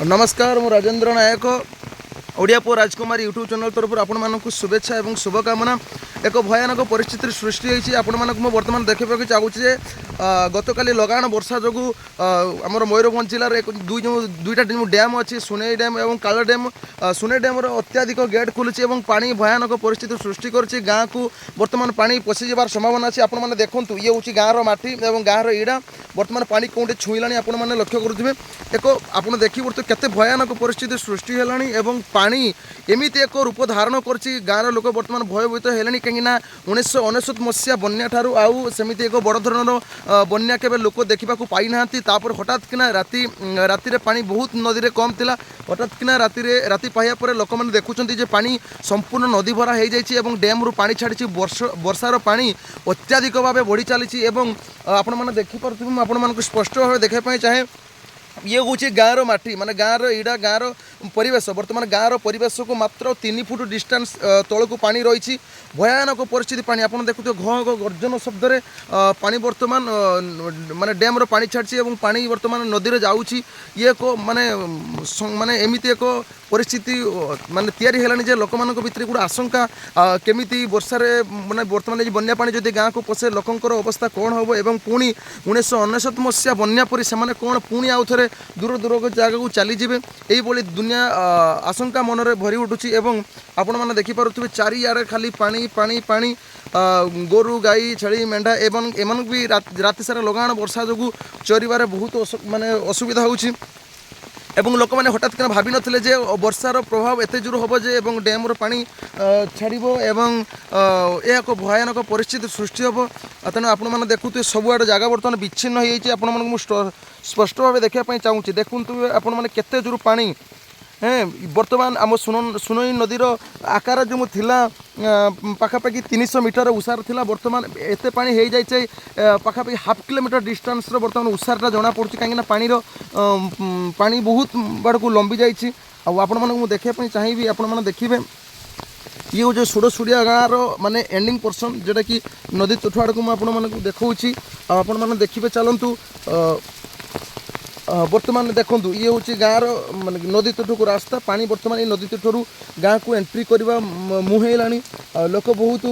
नमस्कार मु राजेंद्र नायक ओडिया पो राजकुमार यूट्यूब चैनल तरफ आपण मानक शुभेच्छा और शुभकामना। एक भयानक परिस्थिति सृष्टि होती आपण मानक बर्तमान देखा चाहूँगी गतकाली लगाण वर्षा जो आमर मयूरभंज जिलार एक दुईटा डैम अच्छी सुनै डैम और काला डैम। सुनै डैम अत्याधिक गेट खोलुची और पानी भयानक परिस्थिति सृष्टि करछि। गाँ को बर्तमान पानी पशि जबार संभावना अच्छी। आपण मैंने देखु ये हूँ गाँव माटी और गाँव इड़ा बर्तमान पानी कौटे छुईला आपण मैंने लक्ष्य करुवे। एक आपड़ देखिए तो केते भयानक परिस्थिति सृष्टि है पानी एमती एक रूप धारण करछि। गाँव लोक बर्तमान भयभीत है कहीं 1999 मसीहा बन्या ठारू आउ सेमिति एक बड़ धरणर बन्या केबे लोक देखा पाई ना। हठात किना राति पानी बहुत नदी में कम थिला। हठात किना राति पाइया पर लोक मैंने देखुं पानी संपूर्ण नदी भरा हो जाइए और डैम रु पानी छाड़ी वर्षार पानी अत्याधिक भाव बढ़ी चली। आपण मैंने देखिपे आपण मानक स्पष्ट भाव देखापी चाहे ये हूँ गाँव माटी माने गाँव इड़ा गाँव परिवेश। बर्तमान गाँव परिवेश को मात्र 3 फुट डिस्टेंस तल को पानी रही भयानक परिस्थिति। पानी आप देखुए घ घ गर्जन शब्द रे पानी बर्तमान माने डैम रो पानी छाड़ी और पानी बर्तमान नदी में जाऊँगी। ये को माने माने एमती एक परिस्थिति माने तैयारी है जे लोक मान भीतर गोटे आशंका केमिति वर्षा माने बर्तमान बन्या पानी जदि गाँव को पशे लोकंर अवस्था कौन हम और पुणी 1999 मसीहा बन्या परी से कौन पुणी आउ थे दूर दूर जगह को चलीजे। यही दुनिया आशंका मन में भरी उठुची एवं आपण मैंने देखिपे चारिआडे खाली पानी पानी पानी गोरु गाई छेली मेढ़ा एवं एमन भी राति सारा लगाण वर्षा जो चरबार बहुत माने असुविधा होची। एवं लोक मैंने हठात किना भाभी नथिले जे वर्षार प्रभाव एते जोर हम जे एवं डैम पानी छाड़ब एवं यह एक भयानक परिस्थिति सृष्टि हम। तेणु आपण मैंने देखुए सबुआड़े जगह बर्तमान विच्छिन्न हो जाए। आपण मानक स्पष्ट भाव देखापी चाहूँगी देखु आपण मैंने केते जोर पानी बर्तमान आम सुनई नदीर आकार जो थिला पाखापाखि 300 मीटर उसार थिला बर्तमान एते पानी हो जाए पाखापाखि हाफ किलोमीटर डिस्टेंस बर्तमान उसारटा जना पड़ुछि कहीं पानी पानी बहुत बाड़ को लंबी जाइए। आपण मानक देखापी चाहिए आपण मैंने देखिए ये हूँ जो सुड़सुड़िया गाँव माने एंडिंग पोर्सन जोटा कि नदी तुठ आड़ को मुझे देखा आपण मैंने देखिए चलतु बर्तमान देखु ये हूँ गाँव माने नदी तुठ को रास्ता पानी बर्तमान ये नदी तुठर गाँ को एंट्री करवा मुहेला लोक बहुत